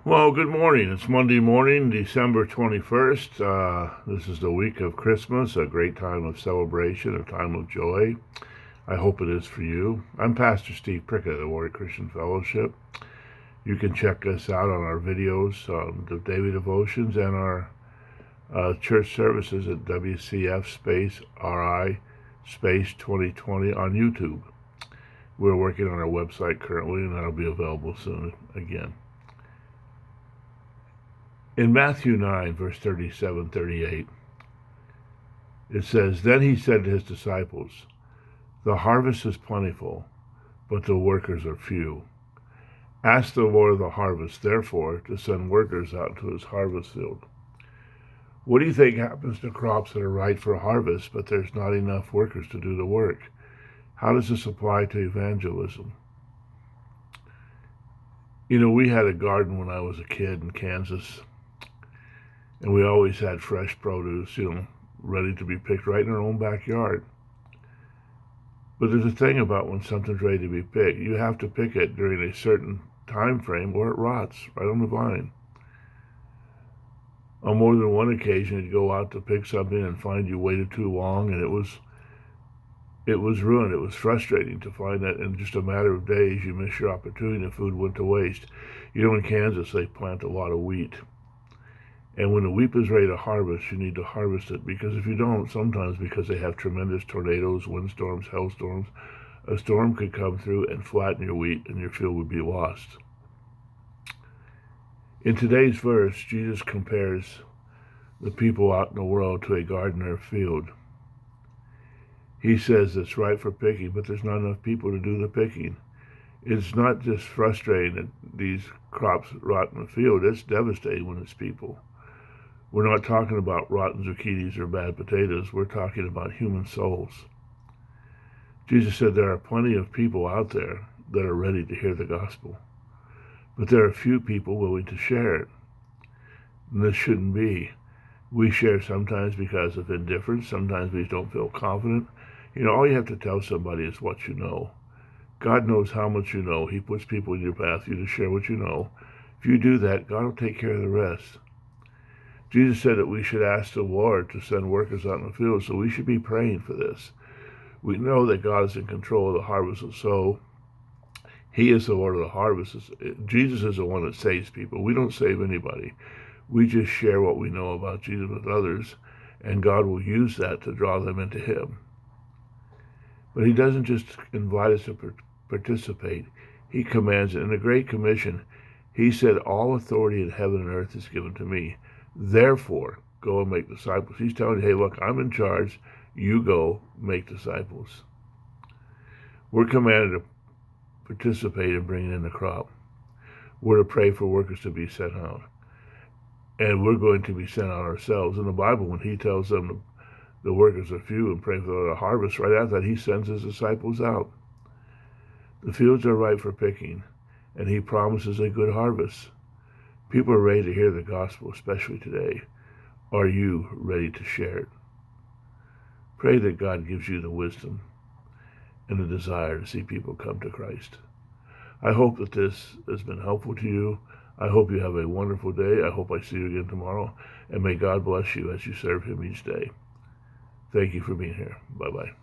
Well, good morning. It's Monday morning, December 21st. This is the week of Christmas, a great time of celebration, a time of joy. I hope it is for you. I'm Pastor Steve Prickett of the Warrior Christian Fellowship. You can check us out on our videos, the daily devotions, and our church services at WCF space RI space 2020 on YouTube. We're working on our website currently, and that'll be available soon again. In Matthew 9, verse 37-38, it says, "Then he said to his disciples, 'The harvest is plentiful, but the workers are few. Ask the Lord of the harvest, therefore, to send workers out to his harvest field.'" What do you think happens to crops that are ripe for harvest, but there's not enough workers to do the work? How does this apply to evangelism? You know, we had a garden when I was a kid in Kansas, and we always had fresh produce, ready to be picked right in our own backyard. But there's a thing about when something's ready to be picked. You have to pick it during a certain time frame or it rots right on the vine. On more than one occasion, you'd go out to pick something and find you waited too long, and it was ruined. It was frustrating to find that in just a matter of days you miss your opportunity and food went to waste. In Kansas, they plant a lot of wheat. And when the wheat is ready to harvest, you need to harvest it, because if you don't, sometimes because they have tremendous tornadoes, windstorms, hailstorms, a storm could come through and flatten your wheat and your field would be lost. In today's verse, Jesus compares the people out in the world to a garden or field. He says it's ripe for picking, but there's not enough people to do the picking. It's not just frustrating that these crops rot in the field, it's devastating when it's people. We're not talking about rotten zucchinis or bad potatoes. We're talking about human souls. Jesus said there are plenty of people out there that are ready to hear the gospel, but there are few people willing to share it. And this shouldn't be. We share sometimes because of indifference. Sometimes we don't feel confident. All you have to tell somebody is what you know. God knows how much you know. He puts people in your path for you to share what you know. If you do that, God will take care of the rest. Jesus said that we should ask the Lord to send workers out in the field, so we should be praying for this. We know that God is in control of the harvest, and so He is the Lord of the harvest. Jesus is the one that saves people. We don't save anybody. We just share what we know about Jesus with others, and God will use that to draw them into Him. But He doesn't just invite us to participate. He commands it. In the Great Commission, He said, "All authority in heaven and earth is given to me. Therefore, go and make disciples." He's telling you, hey, look, I'm in charge. You go make disciples. We're commanded to participate in bringing in the crop. We're to pray for workers to be sent out. And we're going to be sent out ourselves. In the Bible, when He tells them the workers are few and pray for the harvest, right after that, He sends His disciples out. The fields are ripe for picking, and He promises a good harvest. People are ready to hear the gospel, especially today. Are you ready to share it? Pray that God gives you the wisdom and the desire to see people come to Christ. I hope that this has been helpful to you. I hope you have a wonderful day. I hope I see you again tomorrow. And may God bless you as you serve Him each day. Thank you for being here. Bye-bye.